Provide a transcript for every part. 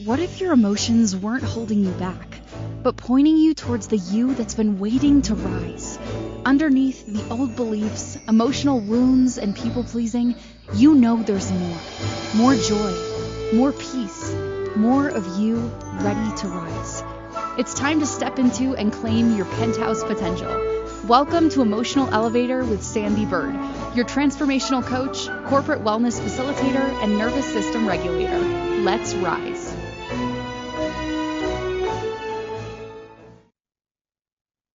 What if your emotions weren't holding you back, but pointing you towards the you that's been waiting to rise? Underneath the old beliefs, emotional wounds, and people-pleasing, you know there's more. More joy, more peace, more of you ready to rise. It's time to step into and claim your penthouse potential. Welcome to Emotional Elevator with Sandee Byrd, your transformational coach, corporate wellness facilitator, and nervous system regulator. Let's rise.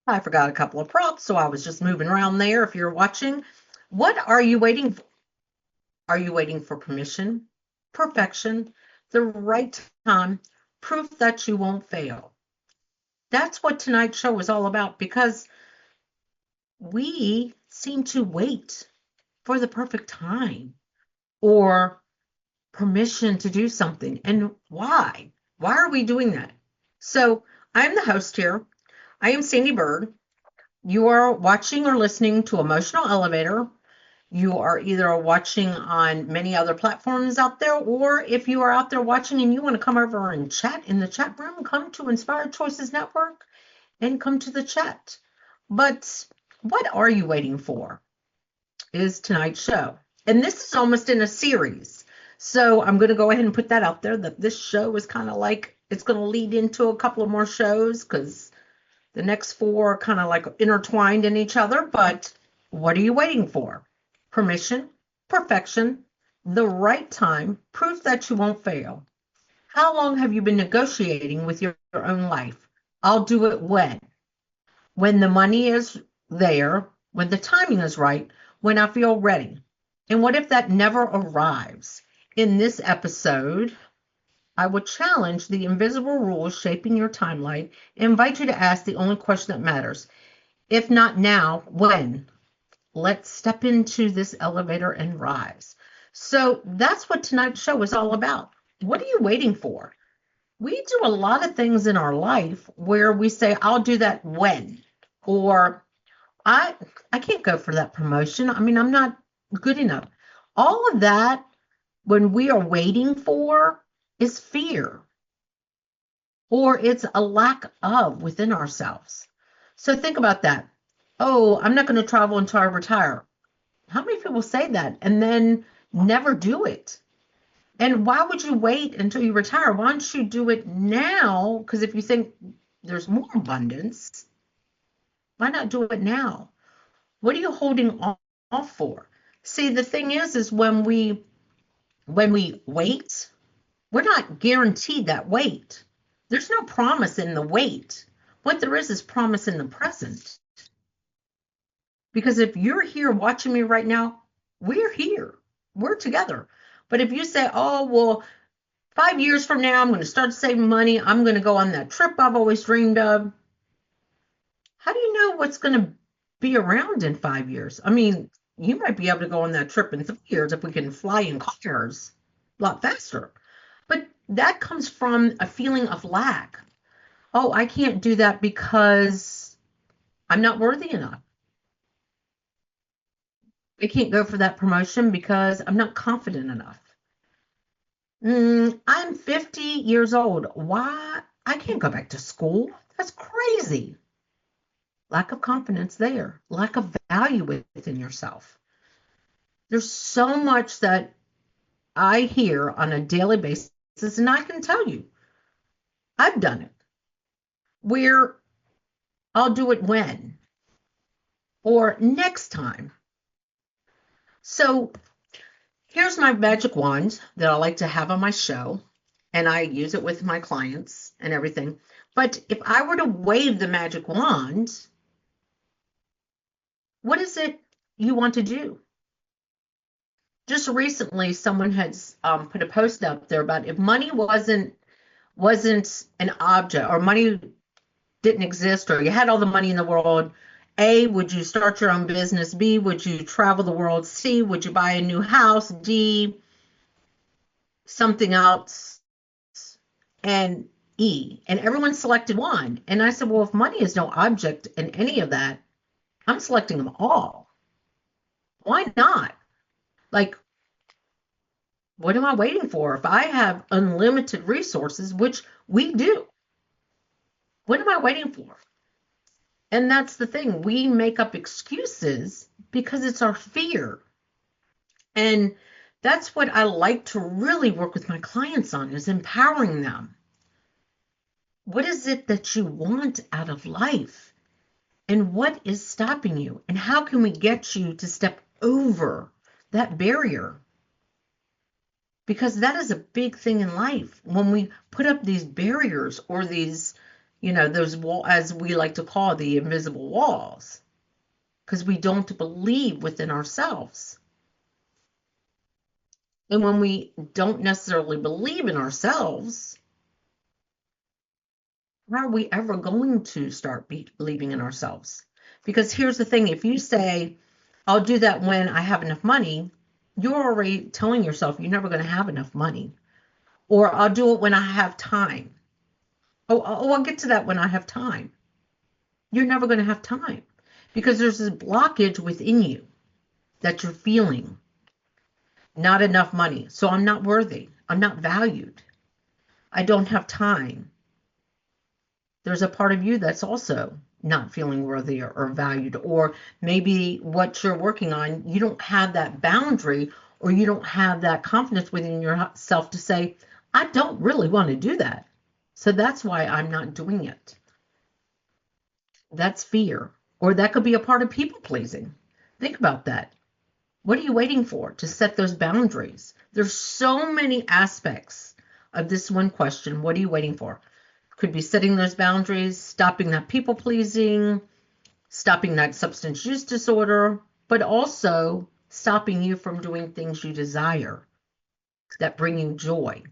I forgot a couple of props, so I was just moving around there. If you're watching, what are you waiting for? Are you waiting for permission, perfection, the right time, proof that you won't fail? That's what tonight's show is all about, because we seem to wait for the perfect time or permission to do something. And why? Why are we doing that? So I'm the host here. I am Sandee Byrd. You are watching or listening to Emotional Elevator. You are either watching on many other platforms out there, or if you are out there watching and you want to come over and chat in the chat room, come to Inspired Choices Network and come to the chat. But what are you waiting for is tonight's show. And this is almost in a series. So I'm going to go ahead and put that out there, that this show is kind of like, it's going to lead into a couple of more shows, because the next four are kind of like intertwined in each other. But what are you waiting for? Permission, perfection, the right time, proof that you won't fail. How long have you been negotiating with your own life? I'll do it when? When the money is there, when the timing is right, when I feel ready. And what if that never arrives? In this episode, I will challenge the invisible rules shaping your timeline and invite you to ask the only question that matters. If not now, when? Let's step into this elevator and rise. So that's what tonight's show is all about. What are you waiting for? We do a lot of things in our life where we say, I'll do that when, or I can't go for that promotion. I mean, I'm not good enough. All of that, when we are waiting for, is fear, or it's a lack of within ourselves. So think about that. Oh, I'm not going to travel until I retire. How many people say that and then never do it? And why would you wait until you retire? Why don't you do it now? Because if you think there's more abundance, why not do it now? What are you holding off for? See, the thing is when we wait, we're not guaranteed that wait. There's no promise in the wait. What there is promise in the present. Because if you're here watching me right now, we're here. We're together. But if you say, oh, well, 5 years from now, I'm going to start saving money. I'm going to go on that trip I've always dreamed of. How do you know what's going to be around in 5 years? I mean, you might be able to go on that trip in 3 years if we can fly in cars a lot faster. But that comes from a feeling of lack. Oh, I can't do that because I'm not worthy enough. I can't go for that promotion because I'm not confident enough. I'm 50 years old. Why? I can't go back to school. That's crazy. Lack of confidence there. Lack of value within yourself. There's so much that I hear on a daily basis, and I can tell you, I've done it, where I'll do it when, or next time. So here's my magic wand that I like to have on my show, and I use it with my clients and everything. But if I were to wave the magic wand, what is it you want to do? Just recently, someone had put a post up there about if money wasn't an object, or money didn't exist, or you had all the money in the world, A, would you start your own business? B, would you travel the world? C, would you buy a new house? D, something else, and E. And everyone selected one. And I said, well, if money is no object in any of that, I'm selecting them all. Why not? Like, What am I waiting for? If I have unlimited resources, which we do, what am I waiting for? And that's the thing. We make up excuses because it's our fear. And that's what I like to really work with my clients on, is empowering them. What is it that you want out of life? And what is stopping you? And how can we get you to step over that barrier? Because that is a big thing in life. When we put up these barriers, or these, those wall, as we like to call the invisible walls, because we don't believe within ourselves. And when we don't necessarily believe in ourselves, how are we ever going to start believing in ourselves? Because here's the thing, if you say, I'll do that when I have enough money, you're already telling yourself you're never going to have enough money. Or I'll do it when I have time. Oh, I'll get to that when I have time. You're never going to have time, because there's this blockage within you that you're feeling. Not enough money. So I'm not worthy. I'm not valued. I don't have time. There's a part of you that's also not feeling worthy or valued, or maybe what you're working on, you don't have that boundary, or you don't have that confidence within yourself to say, I don't really want to do that. So that's why I'm not doing it. That's fear. Or that could be a part of people pleasing. Think about that. What are you waiting for to set those boundaries? There's so many aspects of this one question. What are you waiting for? Could be setting those boundaries, stopping that people pleasing, stopping that substance use disorder, but also stopping you from doing things you desire that bring you joy.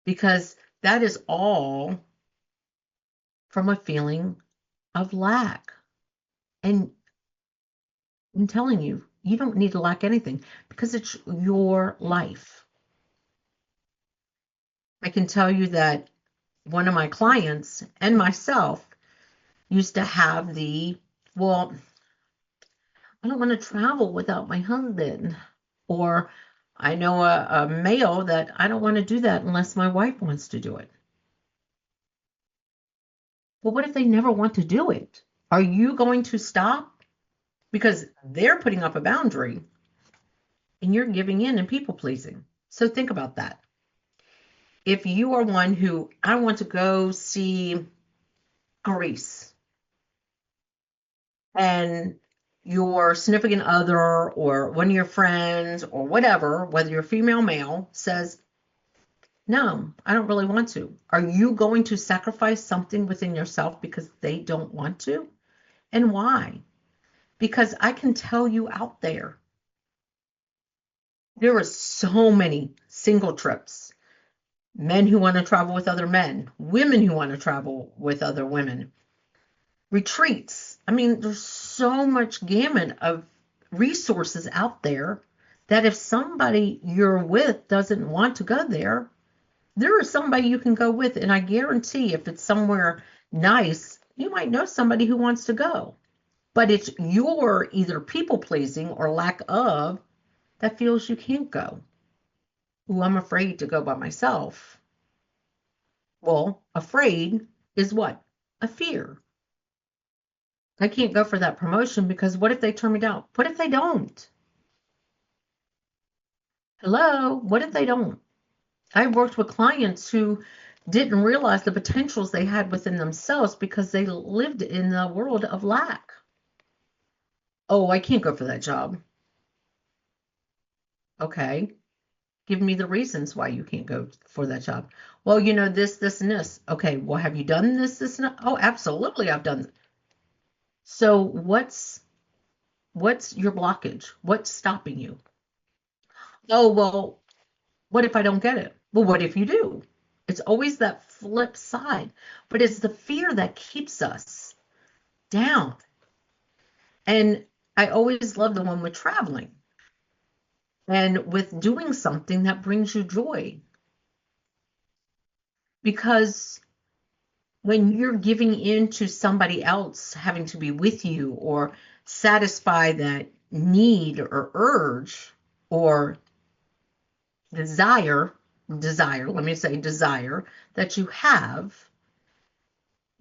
Because that is all from a feeling of lack. And I'm telling you, you don't need to lack anything, because it's your life. I can tell you that one of my clients and myself used to have well, I don't want to travel without my husband. Or I know a male that I don't want to do that unless my wife wants to do it. Well, what if they never want to do it? Are you going to stop? Because they're putting up a boundary and you're giving in and people pleasing. So think about that. If you are one who, I want to go see Greece, and your significant other or one of your friends or whatever, whether you're female, male, says, no, I don't really want to. Are you going to sacrifice something within yourself because they don't want to? And why? Because I can tell you out there are so many single trips, men who want to travel with other men, women who want to travel with other women, retreats. I mean, there's so much gamut of resources out there that if somebody you're with doesn't want to go there, there is somebody you can go with. And I guarantee if it's somewhere nice, you might know somebody who wants to go. But it's your either people pleasing or lack of that feels you can't go. Ooh, I'm afraid to go by myself. Well, afraid is what? A fear. I can't go for that promotion because what if they turn me down? What if they don't? Hello, what if they don't? I worked with clients who didn't realize the potentials they had within themselves because they lived in the world of lack. Oh, I can't go for that job. Okay, give me the reasons why you can't go for that job. Well, this, and this. Okay, well, have you done this, and that? Oh, absolutely, I've done. So what's your blockage? What's stopping you? Oh, well, what if I don't get it? Well, what if you do? It's always that flip side, but it's the fear that keeps us down. And I always love the one with traveling and with doing something that brings you joy. Because when you're giving in to somebody else having to be with you or satisfy that need or urge, or desire, let me say desire, that you have,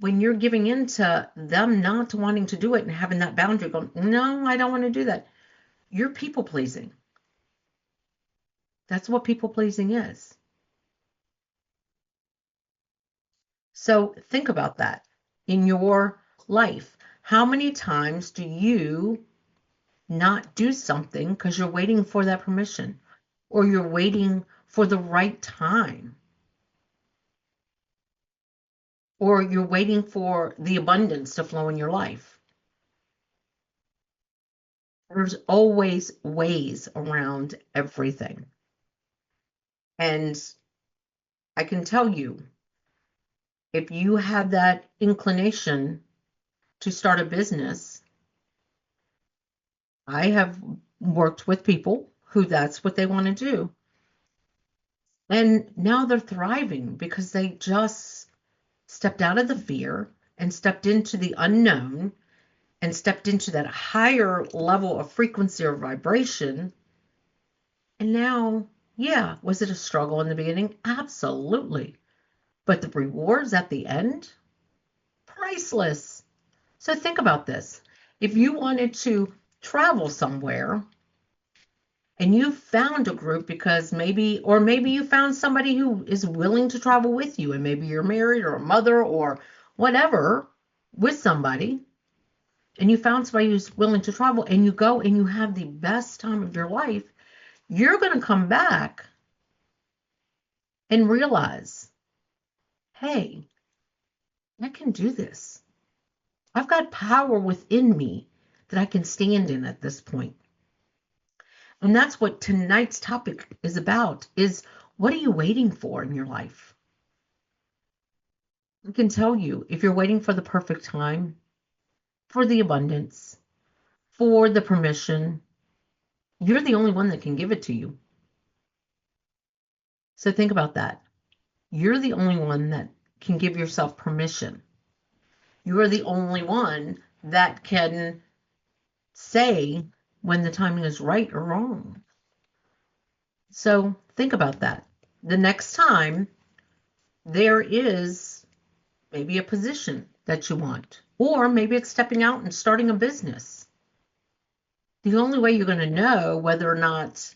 when you're giving in to them not wanting to do it and having that boundary going, no, I don't want to do that, you're people pleasing. That's what people pleasing is. So think about that in your life. How many times do you not do something because you're waiting for that permission, or you're waiting for the right time, or you're waiting for the abundance to flow in your life? There's always ways around everything. And I can tell you, if you have that inclination to start a business, I have worked with people who that's what they want to do. And now they're thriving because they just stepped out of the fear and stepped into the unknown and stepped into that higher level of frequency or vibration. And now, yeah, was it a struggle in the beginning? Absolutely. But the rewards at the end, priceless. So think about this. If you wanted to travel somewhere and you found a group because maybe, or maybe you found somebody who is willing to travel with you, and maybe you're married or a mother or whatever with somebody, and you found somebody who's willing to travel, and you go and you have the best time of your life, you're going to come back and realize, hey, I can do this. I've got power within me that I can stand in at this point. And that's what tonight's topic is about, is what are you waiting for in your life? I can tell you, if you're waiting for the perfect time, for the abundance, for the permission, you're the only one that can give it to you. So think about that. You're the only one that can give yourself permission. You are the only one that can say when the timing is right or wrong. So think about that. The next time there is maybe a position that you want, or maybe it's stepping out and starting a business. The only way you're going to know whether or not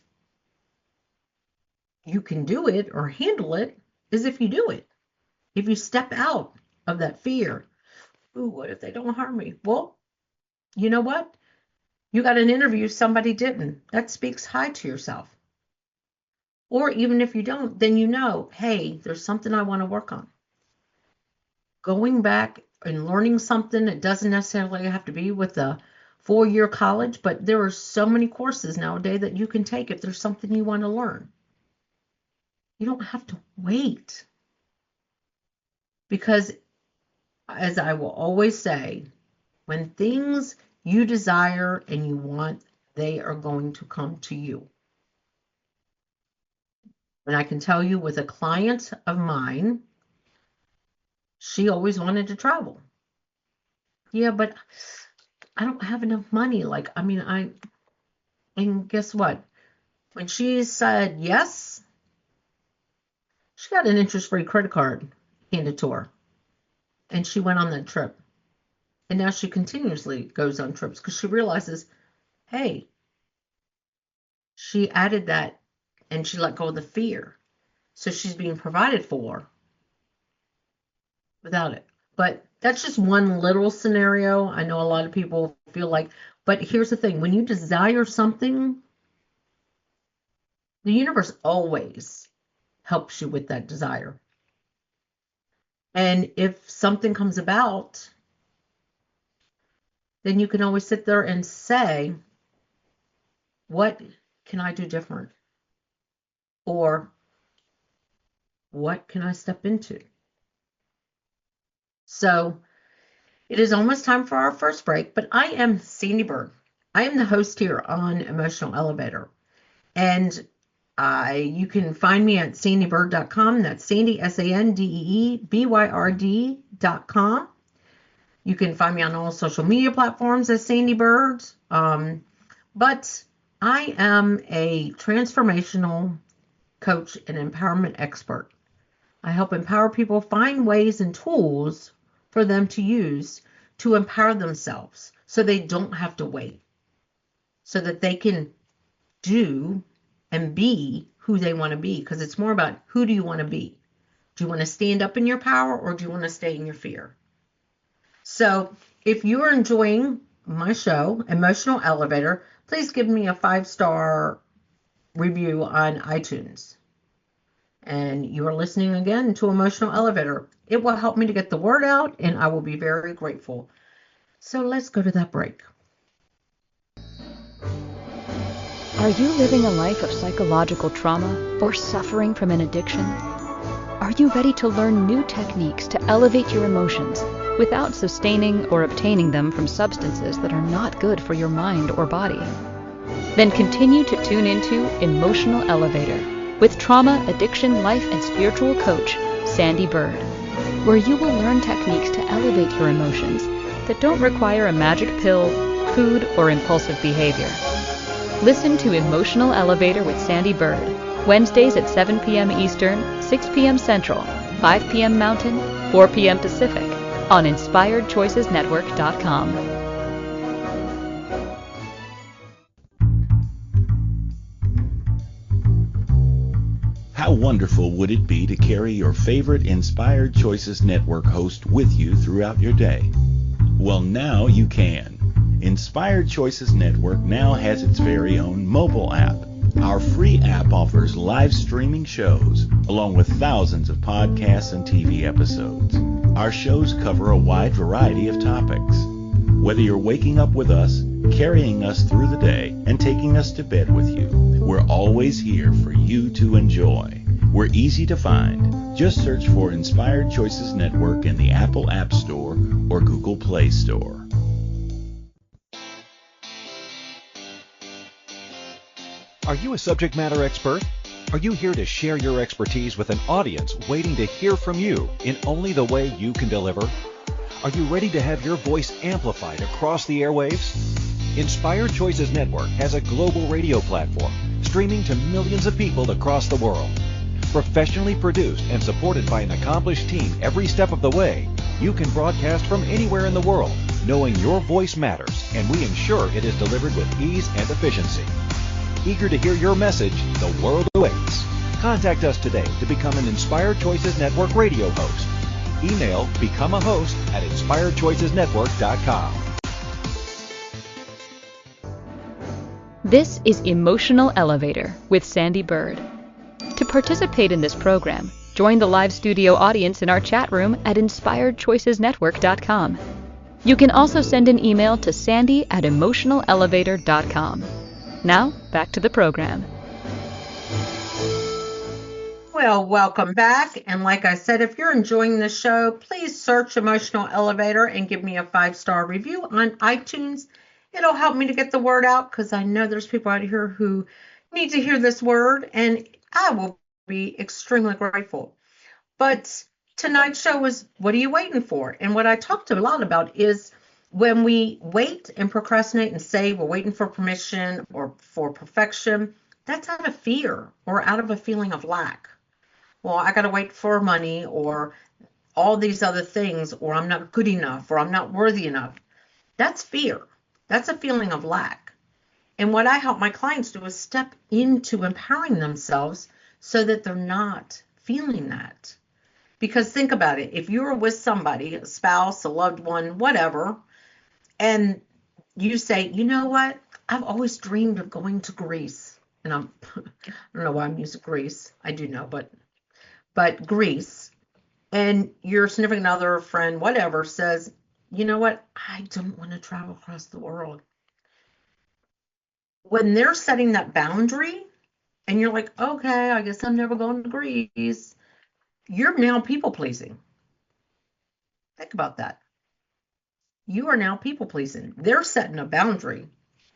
you can do it or handle it is if you do it. If you step out of that fear, ooh, what if they don't harm me? Well, you know what? You got an interview, somebody didn't. That speaks high to yourself. Or even if you don't, then you know, hey, there's something I want to work on. Going back and learning something, it doesn't necessarily have to be with a 4-year college, but there are so many courses nowadays that you can take if there's something you want to learn. You don't have to wait. Because, as I will always say, when things you desire and you want, they are going to come to you. And I can tell you, with a client of mine, she always wanted to travel. Yeah, but I don't have enough money. And guess what? When she said yes, she got an interest-free credit card handed to her. And she went on that trip. And now she continuously goes on trips because she realizes, hey, she added that and she let go of the fear. So she's being provided for without it. But that's just one little scenario. I know a lot of people feel like, but here's the thing. When you desire something, the universe always helps you with that desire. And if something comes about, then you can always sit there and say, what can I do different? Or what can I step into? So it is almost time for our first break, but I am Sandee Byrd. I am the host here on Emotional Elevator. And you can find me at sandeebyrd.com. That's Sandee, SANDEEBYRD.com. You can find me on all social media platforms as Sandee Byrd. But I am a transformational coach and empowerment expert. I help empower people find ways and tools for them to use to empower themselves so they don't have to wait, so that they can do and be who they want to be. Because it's more about, who do you want to be? Do you want to stand up in your power, or do you want to stay in your fear? So if you are enjoying my show, Emotional Elevator, please give me a 5-star review on iTunes. And you are listening again to Emotional Elevator. It will help me to get the word out, and I will be very grateful. So let's go to that break. Are you living a life of psychological trauma or suffering from an addiction? Are you ready to learn new techniques to elevate your emotions without sustaining or obtaining them from substances that are not good for your mind or body? Then continue to tune into Emotional Elevator with trauma, addiction, life, and spiritual coach, Sandee Byrd, where you will learn techniques to elevate your emotions that don't require a magic pill, food, or impulsive behavior. Listen to Emotional Elevator with Sandee Byrd, Wednesdays at 7 p.m. Eastern, 6 p.m. Central, 5 p.m. Mountain, 4 p.m. Pacific, on InspiredChoicesNetwork.com. How wonderful would it be to carry your favorite Inspired Choices Network host with you throughout your day? Well, now you can. Inspired Choices Network now has its very own mobile app. Our free app offers live streaming shows, along with thousands of podcasts and TV episodes. Our shows cover a wide variety of topics. Whether you're waking up with us, carrying us through the day, and taking us to bed with you, we're always here for you to enjoy. We're easy to find. Just search for Inspired Choices Network in the Apple App Store or Google Play Store. Are you a subject matter expert? Are you here to share your expertise with an audience waiting to hear from you in only the way you can deliver? Are you ready to have your voice amplified across the airwaves? Inspired Choices Network has a global radio platform streaming to millions of people across the world. Professionally produced and supported by an accomplished team every step of the way, you can broadcast from anywhere in the world, knowing your voice matters, and we ensure it is delivered with ease and efficiency. Eager to hear your message, the world awaits. Contact us today to become an Inspired Choices Network radio host. Email become a host at inspiredchoicesnetwork.com. This is Emotional Elevator with Sandee Byrd. To participate in this program, join the live studio audience in our chat room at inspiredchoicesnetwork.com. You can also send an email to sandy@emotionalelevator.com. Now, back to the program. Well, welcome back. And like I said, if you're enjoying the show, please search Emotional Elevator and give me a 5-star review on iTunes. It'll help me to get the word out, because I know there's people out here who need to hear this word, and I will be extremely grateful. But tonight's show was, what are you waiting for? And what I talked a lot about is, when we wait and procrastinate and say we're waiting for permission or for perfection, that's out of fear or out of a feeling of lack. Well, I got to wait for money or all these other things, or I'm not good enough, or I'm not worthy enough. That's fear. That's a feeling of lack. And what I help my clients do is step into empowering themselves so that they're not feeling that. Because think about it. If you're with somebody, a spouse, a loved one, whatever, and you say, you know what? I've always dreamed of going to Greece. And I don't know why I'm using Greece. I do know, but Greece. And your significant other, friend, whatever, says, you know what? I don't want to travel across the world. When they're setting that boundary, and you're like, okay, I guess I'm never going to Greece, you're now people pleasing. Think about that. You are now people pleasing. They're setting a boundary,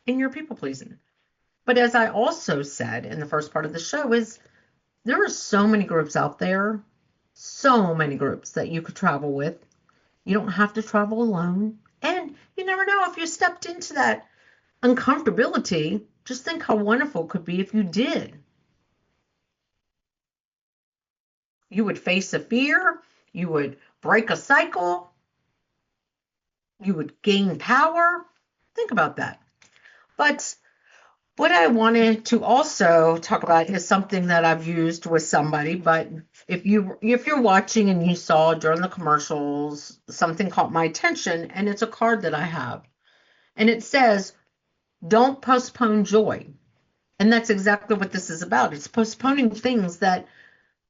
and you're people pleasing. But as I also said in the first part of the show, is there are so many groups out there, so many groups that you could travel with. You don't have to travel alone. And you never know, if you stepped into that uncomfortability, Just think how wonderful it could be if you did. You would face a fear, you would break a cycle, you would gain power. Think about that. But what I wanted to also talk about is something that I've used with somebody, but if you're watching and you saw during the commercials, something caught my attention, and it's a card that I have. And it says, "Don't postpone joy." And that's exactly what this is about. It's postponing things that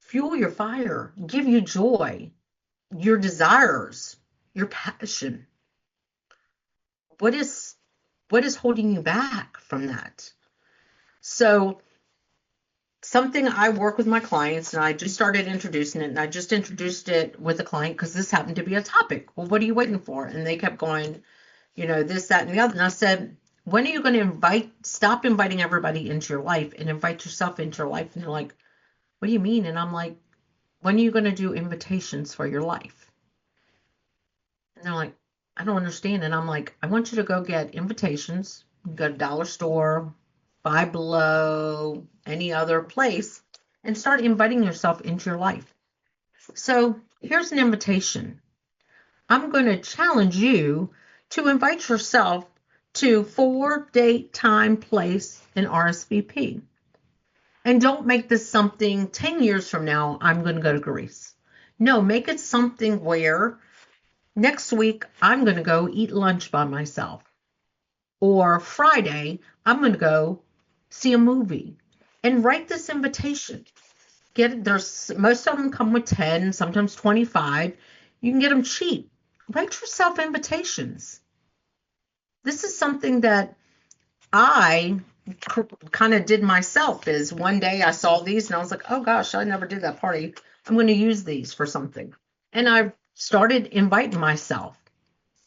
fuel your fire, give you joy, your desires, your passion. What is holding you back from that? So something I work with my clients, and I just started introducing it, and I just introduced it with a client because this happened to be a topic. Well, what are you waiting for? And they kept going, this, that, and the other. And I said, when are you going to stop inviting everybody into your life and invite yourself into your life? And they're like, what do you mean? And I'm like, when are you going to do invitations for your life? And they're like, I don't understand. And I'm like, I want you to go get invitations. Go to dollar store, Five Below, any other place, and start inviting yourself into your life. So here's an invitation. I'm going to challenge you to invite yourself to 4 date, time, place, and RSVP. And don't make this something 10 years from now, I'm going to go to Greece. No, make it something where next week I'm going to go eat lunch by myself. Or Friday, I'm going to go see a movie. And write this invitation. Most of them come with 10, sometimes 25. You can get them cheap. Write yourself invitations. This is something that I kind of did myself. Is one day I saw these and I was like, oh gosh, I never did that party. I'm going to use these for something. And I started inviting myself.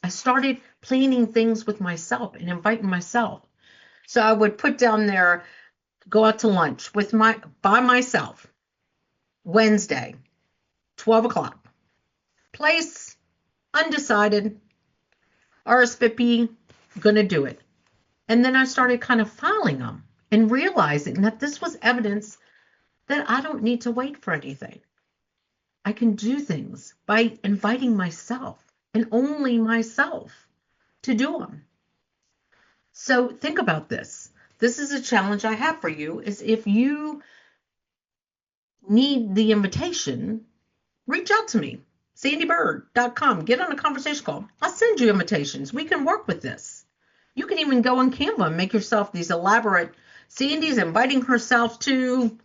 I started planning things with myself and inviting myself. So I would put down there, go out to lunch by myself, Wednesday, 12 o'clock. Place, undecided. RSVP, gonna do it. And then I started kind of filing them and realizing that this was evidence that I don't need to wait for anything. I can do things by inviting myself and only myself to do them. So think about this. This is a challenge I have for you, is if you need the invitation, reach out to me, sandeebyrd.com. Get on a conversation call. I'll send you invitations. We can work with this. You can even go on Canva and make yourself these elaborate, Sandee's inviting herself to,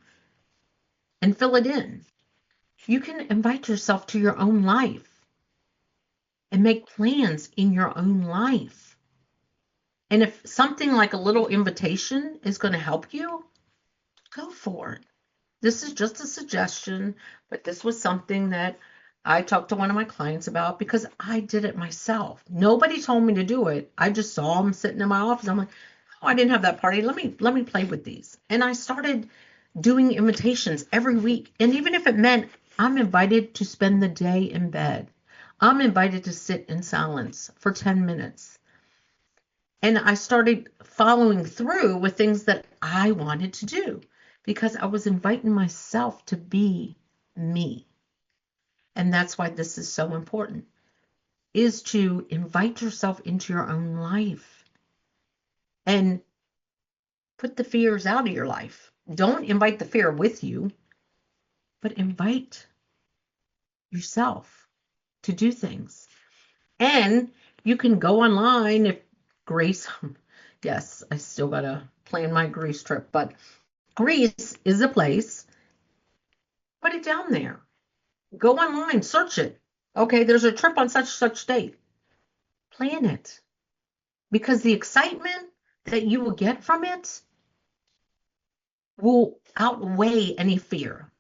and fill it in. You can invite yourself to your own life and make plans in your own life. And if something like a little invitation is going to help you, go for it. This is just a suggestion, but this was something that I talked to one of my clients about because I did it myself. Nobody told me to do it. I just saw them sitting in my office. I'm like, oh, I didn't have that party. Let me play with these. And I started doing invitations every week. And even if it meant I'm invited to spend the day in bed, I'm invited to sit in silence for 10 minutes. And I started following through with things that I wanted to do because I was inviting myself to be me. And that's why this is so important, is to invite yourself into your own life and put the fears out of your life. Don't invite the fear with you, but invite yourself to do things. And you can go online if Greece, yes, I still got to plan my Greece trip, but Greece is a place. Put it down there. Go online, search it. Okay, there's a trip on such date. Plan it. Because the excitement that you will get from it will outweigh any fear.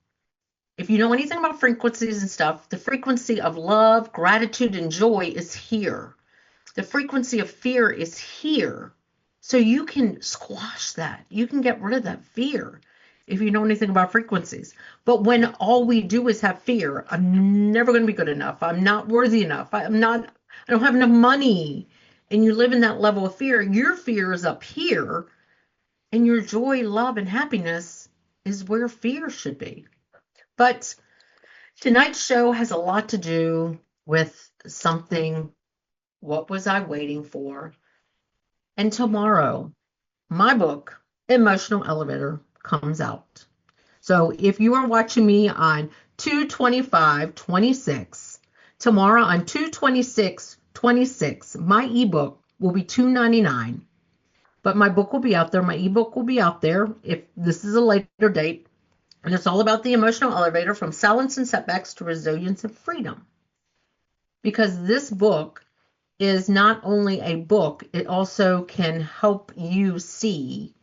If you know anything about frequencies and stuff, the frequency of love, gratitude, and joy is here. The frequency of fear is here. So you can squash that. You can get rid of that fear if you know anything about frequencies. But when all we do is have fear, I'm never going to be good enough. I'm not worthy enough. I don't have enough money. And you live in that level of fear. Your fear is up here. And your joy, love, and happiness is where fear should be. But tonight's show has a lot to do with something. What was I waiting for? And tomorrow, my book, Emotional Elevator, comes out. So if you are watching me on 2/25/26, tomorrow on 2/26/26, my ebook will be $2.99. But my book will be out there. My ebook will be out there if this is a later date. And it's all about the emotional elevator from silence and setbacks to resilience and freedom. Because this book is not only a book, it also can help you see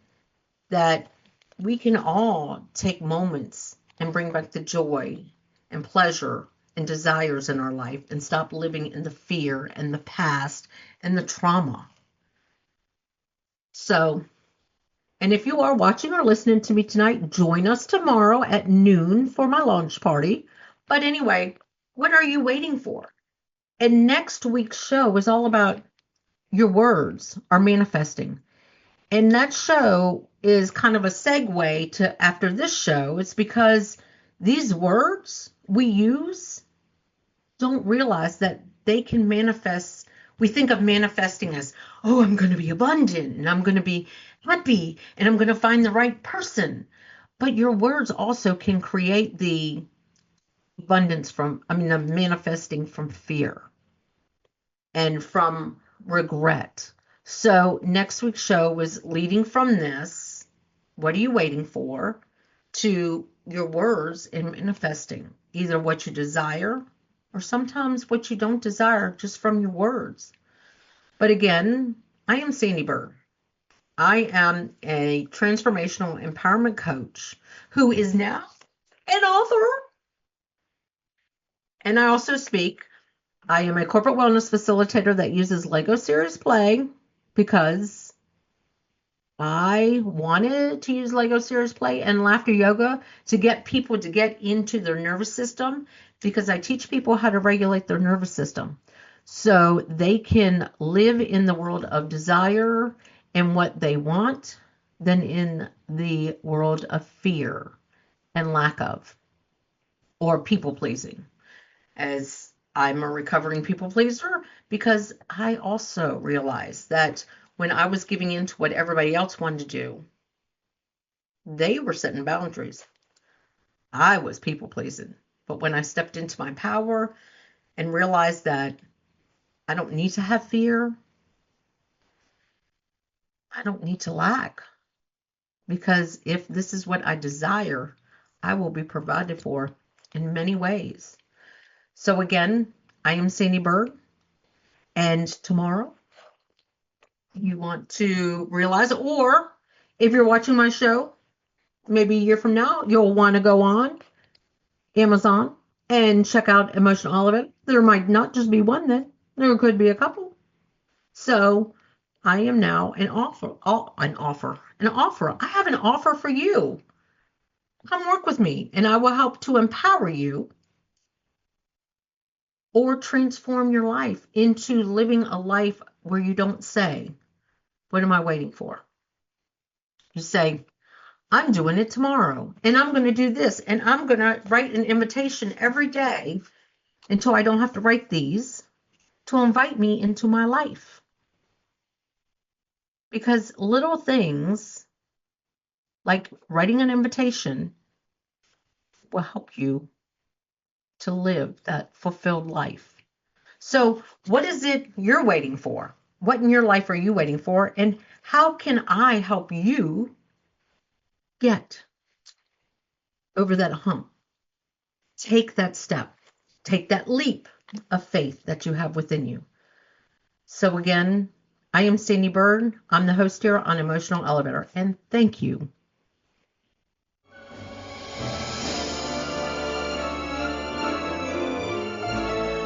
that we can all take moments and bring back the joy and pleasure and desires in our life and stop living in the fear and the past and the trauma. So, and if you are watching or listening to me tonight, join us tomorrow at noon for my launch party. But anyway, what are you waiting for? And next week's show is all about your words are manifesting. And that show is kind of a segue to after this show. It's because these words we use don't realize that they can manifest. We think of manifesting as, oh, I'm going to be abundant and I'm going to be happy and I'm going to find the right person. But your words also can create the abundance the manifesting from fear and from regret. So next week's show was leading from this, what are you waiting for, to your words and manifesting, either what you desire or sometimes what you don't desire just from your words. But again, I am Sandee Byrd. I am a transformational empowerment coach who is now an author. And I also speak. I am a corporate wellness facilitator that uses Lego Serious Play because I wanted to use Lego Serious Play and laughter yoga to get people to get into their nervous system, because I teach people how to regulate their nervous system so they can live in the world of desire and what they want than in the world of fear and lack of, or people pleasing. As I'm a recovering people pleaser, because I also realized that when I was giving in to what everybody else wanted to do, they were setting boundaries. I was people pleasing. But when I stepped into my power and realized that I don't need to have fear, I don't need to lack, because if this is what I desire, I will be provided for in many ways. So again, I am Sandee Byrd, and tomorrow you want to realize, or if you're watching my show, maybe a year from now, you'll want to go on Amazon and check out Emotional Elevator. There might not just be one then. There could be a couple. So I am now an offer. I have an offer for you. Come work with me and I will help to empower you or transform your life into living a life where you don't say, what am I waiting for? You say, I'm doing it tomorrow, and I'm going to do this, and I'm going to write an invitation every day until I don't have to write these to invite me into my life. Because little things like writing an invitation will help you to live that fulfilled life. So what is it you're waiting for? What in your life are you waiting for? And how can I help you get over that hump? Take that step. Take that leap of faith that you have within you. So again, I am Sandee Byrd. I'm the host here on Emotional Elevator, and thank you.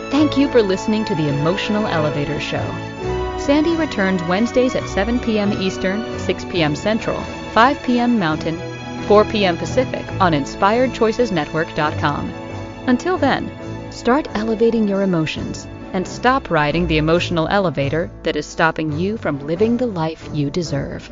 Thank you for listening to the Emotional Elevator Show. Sandee returns Wednesdays at 7 p.m. Eastern, 6 p.m. Central, 5 p.m. Mountain, 4 p.m. Pacific on InspiredChoicesNetwork.com. Until then, start elevating your emotions and stop riding the emotional elevator that is stopping you from living the life you deserve.